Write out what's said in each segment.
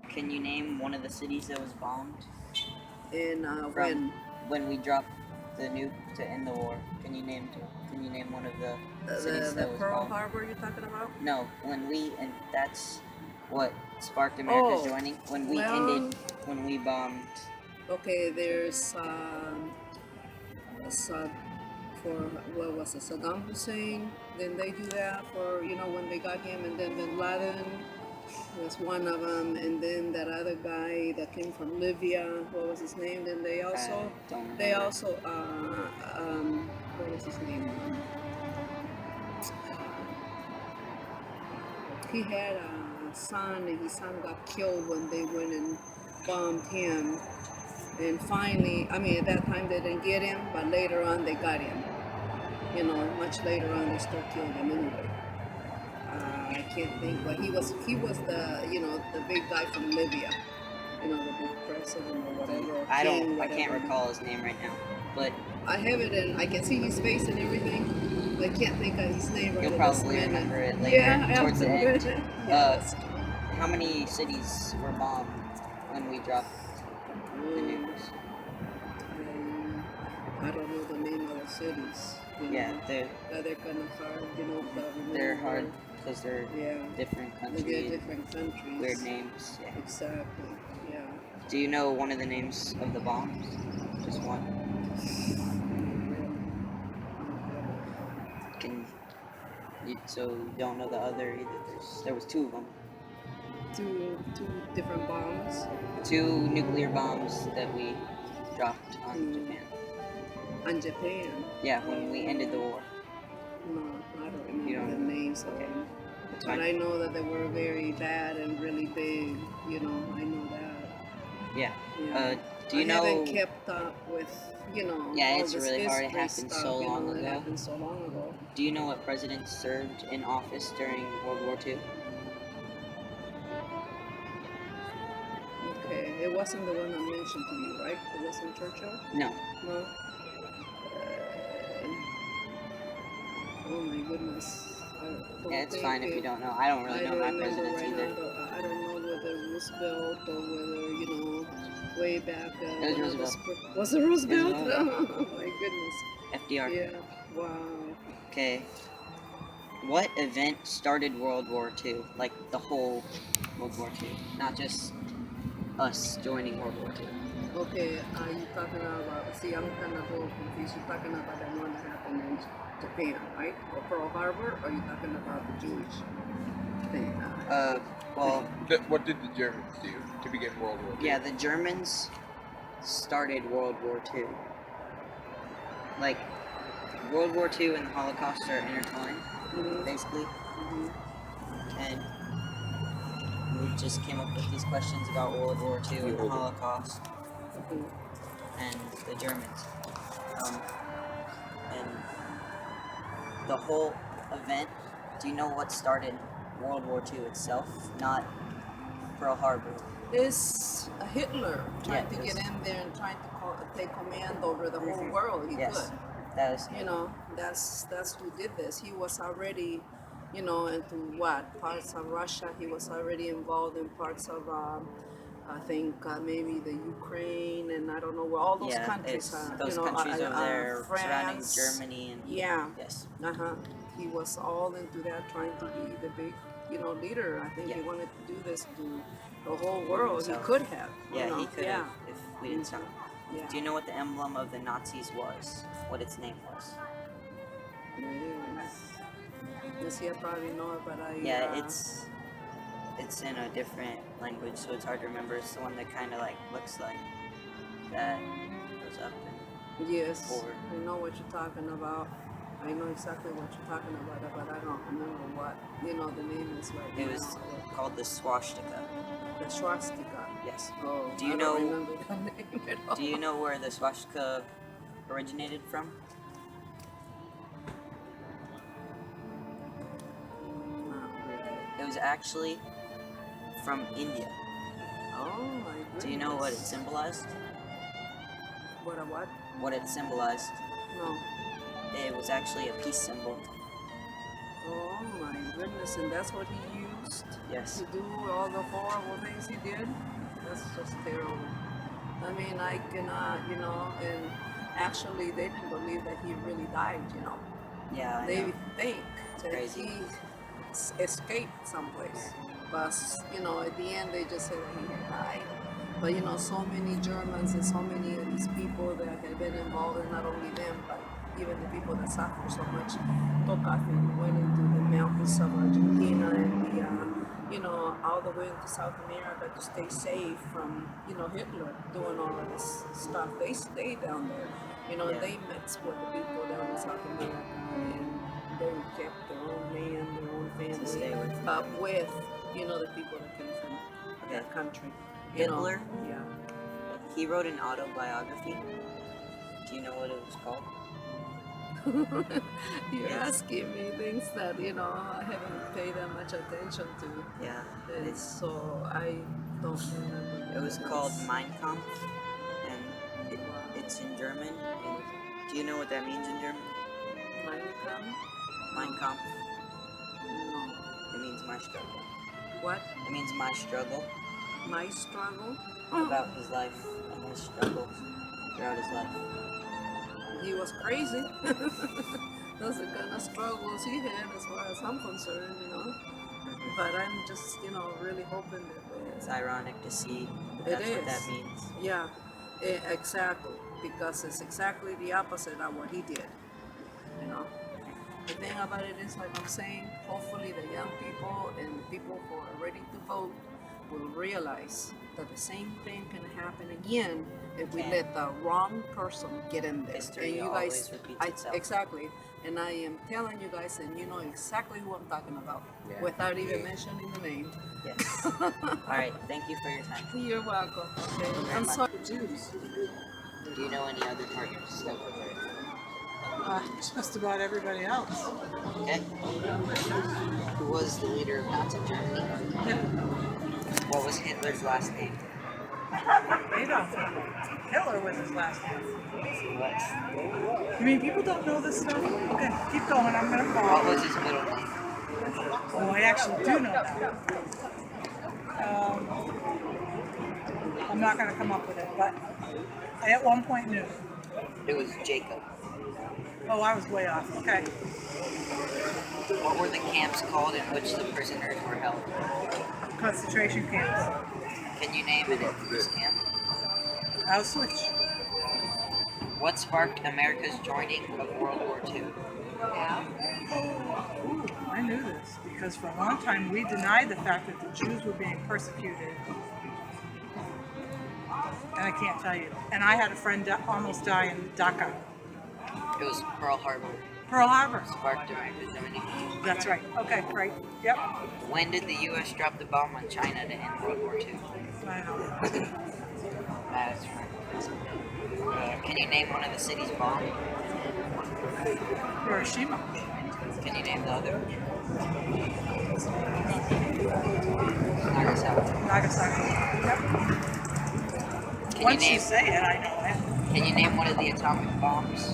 Can you name one of the cities that was bombed? And From when we dropped the nuke to end the war, can you name one of the cities that was Pearl bombed? Harbor you're talking about? No, and that's what sparked America's Oh, joining. When we well, ended, when we bombed. Okay, there's for what was it, Saddam Hussein. Then they do that for when they got him, and then Bin Laden was one of them, and then that other guy that came from Libya. What was his name? Then they also what was his name? He had a son, and his son got killed when they went and bombed him. And finally, I mean, at that time they didn't get him, but later on they got him. Much later on they still killed him anyway. I can't think, but he was the big guy from Libya. The big president or whatever. I can't recall his name right now, but I have it and I can see his face and everything. I can't think of his name right you'll at probably this minute. remember it later, Yeah, towards the end. Yes. How many cities were bombed when we dropped the nukes? I don't know the name of the cities. Yeah, they're kind of hard. They're hard because they're different countries. They're different countries. Weird names. Yeah. Exactly. Yeah. Do you know one of the names of the bombs? Just one. So you don't know the other either. There was two of them. Two different bombs. Two nuclear bombs that we dropped on Japan. On Japan? Yeah, when we ended the war. No, I don't remember the names of them. But I know that they were very bad and really big. I know that. Yeah. Do you know? I haven't kept up with, Yeah, all it's this really hard. It history happened stuff, so long ago. It happened so long ago. Do you know what president served in office during World War II? Okay, it wasn't the one I mentioned to you, right? It wasn't Churchill? No. No? Oh my goodness. Yeah, it's fine if you don't know. I don't really know my presidents either. I don't know whether Roosevelt or whether, way back. It was Roosevelt. Was it Roosevelt? Oh my goodness. FDR. Yeah, wow. Okay. What event started World War II? Like the whole World War II, not just us joining World War II. Okay, are you talking about, see, I'm kind of a little confused. You're talking about the one that happened in Japan, right? Or Pearl Harbor, or are you talking about the Jewish thing? Well... What did the Germans do to begin World War II? Yeah, the Germans started World War II. Like, World War II and the Holocaust are intertwined, basically. And we just came up with these questions about World War II and the Holocaust and the Germans. And the whole event, do you know what started World War II itself? Not Pearl Harbor. It's Hitler trying to get in there and trying to take command over the whole world. He could. That was... that's who did this. He was already, into what? Parts of Russia. He was already involved in parts of, I think, maybe the Ukraine, and I don't know where all those countries are. Those countries over there France, surrounding Germany. And yes. He was all into that, trying to be the big, leader. I think he wanted to do this to the whole world. He could have. Yeah, he could have if we didn't stop. Yeah. Do you know what the emblem of the Nazis was? What its name was? Yes, I probably know it, but I... Yeah, it's in a different language, so it's hard to remember. It's the one that kind of like looks like that, goes up and forward. I know what you're talking about. I know exactly what you're talking about, but I don't remember what, the name is right now. It was called the swastika. The swastika? Yes. Oh, do you I know, don't remember that name at all. Do you know where the swastika originated from? Not really. It was actually from India. Oh my goodness. Do you know what it symbolized? What a what? What it symbolized. No. It was actually a peace symbol. Oh my goodness, and that's what he used Yes. to do all the horrible things he did? That's just terrible. I mean, I cannot, and actually they didn't believe that he really died, Yeah, I They know. think that Crazy. he escaped someplace. But, at the end they just said that he had died. But, so many Germans and so many of these people that had been involved, and not only them, but even the people that suffered so much, took off and went into the mountains of Argentina and all the way into South America to stay safe from, Hitler doing all of this stuff. They stayed down there, Yeah. they mixed with the people down in South America, and they kept their own land, their own To stay family, with. up with, the people that came from Okay. that country. Hitler? Yeah. He wrote an autobiography. Do you know what it was called? You're Yes. asking me things that I haven't paid that much attention to, Yeah. and It's so I don't remember. It was called Mein Kampf, and it's in German. And do you know what that means in German? Mein Kampf? Mein Kampf. No. It means my struggle. What? It means my struggle. My struggle? About his life and his struggles throughout his life. He was crazy. Those are the kind of struggles he had, as far as I'm concerned, But I'm just, really hoping that It's ironic to see It that's what that is. means. yeah, exactly, because it's exactly the opposite of what he did. The thing about it is, like I'm saying, hopefully the young people and the people who are ready to vote will realize that the same thing can happen again if we Can. let the wrong person get in there. History and you always guys, repeats itself. exactly. And I am telling you guys, and you know exactly who I'm talking about, Yeah. without even mentioning the name. Yes. All right. Thank you for your time. You're welcome. Okay. very I'm much. sorry, Jews. Do you know any other partners that were there? Just about everybody else. Okay. Who was the leader of Nazi Germany? What was Hitler's last name? Adolf Hitler was his last name. What? You mean people don't know this stuff? Okay, keep going. I'm gonna What call. was his middle name? Oh, I actually do know that. I'm not gonna come up with it, but I at one point knew. It was Jacob. Oh, I was way off. Okay. What were the camps called in which the prisoners were held? Concentration camps. Can you name an infamous camp? Auschwitz. What sparked America's joining of World War II? Ooh, I knew this because for a long time we denied the fact that the Jews were being persecuted. And I can't tell you. And I had a friend almost die in Dhaka. It was Pearl Harbor. Pearl Harbor. Sparked America's joining. That's right. Okay, great. Yep. When did the U.S. drop the bomb on China to end World War II? I know. That's right. Can you name one of the cities bombed? Hiroshima. Can you name the other? Nagasaki. Nagasaki. Yep. Can you Once you name? say it, I know it. Can you name one of the atomic bombs?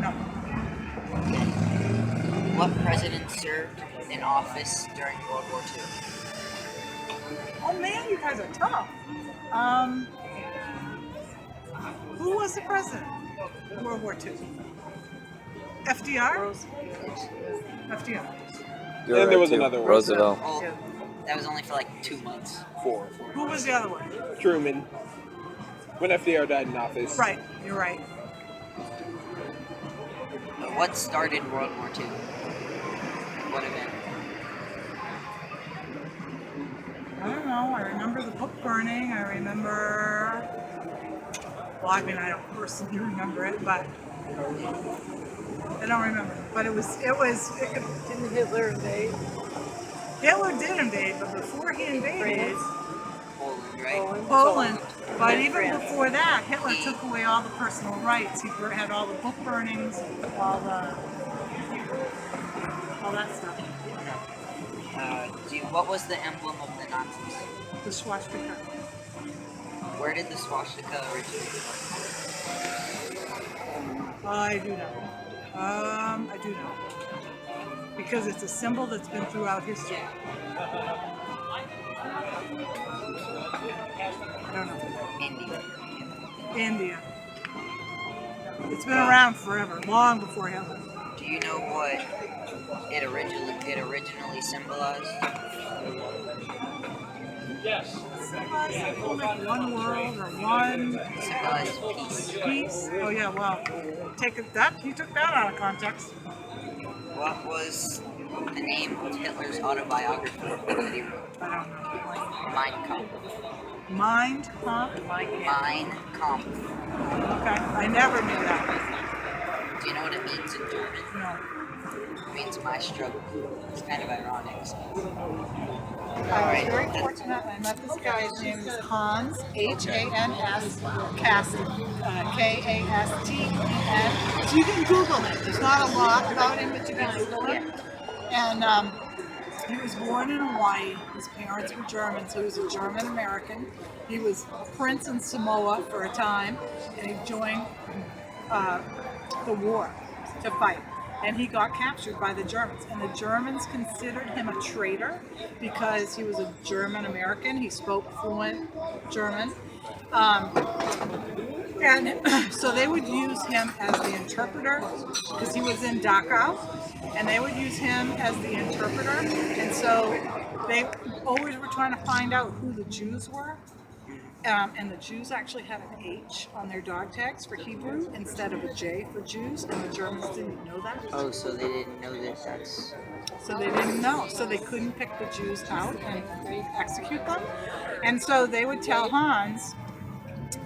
No. What president served in office during World War II? Oh man, you guys are tough. Who was the president in World War II? FDR? FDR. You're And there was too. another one. Roosevelt. Oh, Yeah. that was only for like 2 months. Four. Who was the other one? Truman. When FDR died in office. Right, you're right. What started World War II? What event? I don't know. I remember the book burning. I remember. Well, I mean, I don't personally remember it, but I don't remember. But it was. Didn't Hitler invade? Hitler did invade, but before he invaded Poland, right? Poland, but And even France. before that, Hitler took away all the personal rights. He had all the book burnings, all that stuff. What was the emblem of the Nazis? The swastika. Where did the swastika originate from? I do know. I do know. Because it's a symbol that's been throughout history. I don't know. India. India. It's been around forever, long before Hitler. Do you know what it originally symbolized? Like one world or one Symbolized peace. piece. Oh yeah, well, you took that out of context. What was the name of Hitler's autobiography that he wrote? I don't know. Mein Kampf. Mind, huh? Mein Kampf. Okay, I never knew that. Do you know what it means in German? No. It means my struggle. It's kind of ironic. I was very fortunate. I met this guy. His name is Hans, H-A-N-S, Kasten, K-A-S-T-E-N. So you can Google him. There's not a lot about him, but you can Google him. And he was born in Hawaii. His parents were German, so he was a German American. He was a prince in Samoa for a time, and he joined the war to fight. And he got captured by the Germans. And the Germans considered him a traitor because he was a German American. He spoke fluent German. And so they would use him as the interpreter because he was in Dachau. And they would use him as the interpreter. And so they always were trying to find out who the Jews were. And the Jews actually had an H on their dog tags for Hebrew instead of a J for Jews, and the Germans didn't know that. Oh, so they didn't know that that's... So they didn't know. So they couldn't pick the Jews out and execute them. And so they would tell Hans,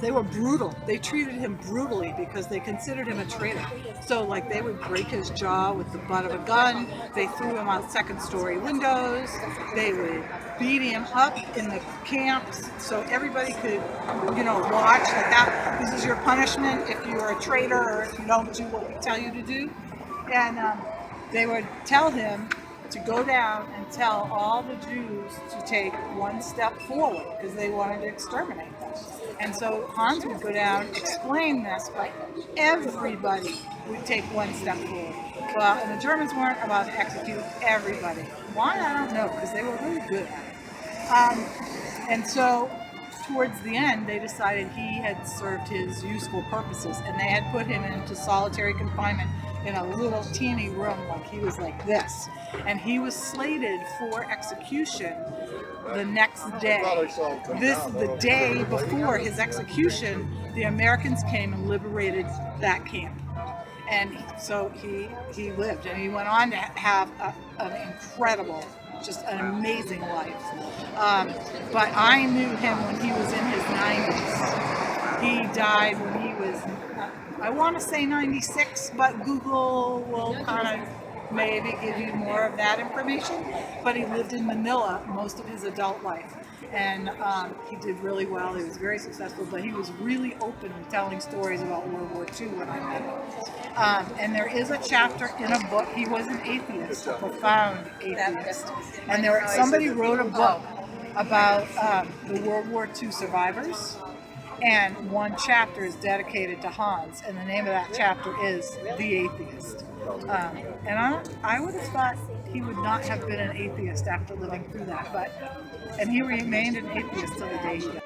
they were brutal. They treated him brutally because they considered him a traitor. So like they would break his jaw with the butt of a gun. They threw him out second-story windows. They would beat him up in the camps so everybody could, watch like that. This is your punishment if you are a traitor or if you don't do what we tell you to do. And they would tell him to go down and tell all the Jews to take one step forward because they wanted to exterminate them. And so Hans would go down, explain this, but everybody would take one step forward. Well, and the Germans weren't allowed to execute everybody. Why? I don't know, because they were really good at it. And so towards the end, they decided he had served his useful purposes, and they had put him into solitary confinement in a little teeny room, like he was like this. And he was slated for execution the next day. The day before his execution, the Americans came and liberated that camp. And so he lived, and he went on to have an incredible, just an amazing life. But I knew him when he was in his 90s. He died when he was, I want to say 96, but Google will kind of maybe give you more of that information. But he lived in Manila most of his adult life. And he did really well. He was very successful, but he was really open in telling stories about World War II when I met him. And there is a chapter in a book. He was an atheist, a profound atheist. And somebody wrote a book about the World War II survivors. And one chapter is dedicated to Hans, and the name of that chapter is The Atheist. And I would have thought he would not have been an atheist after living through that, and he remained an atheist till the day he died.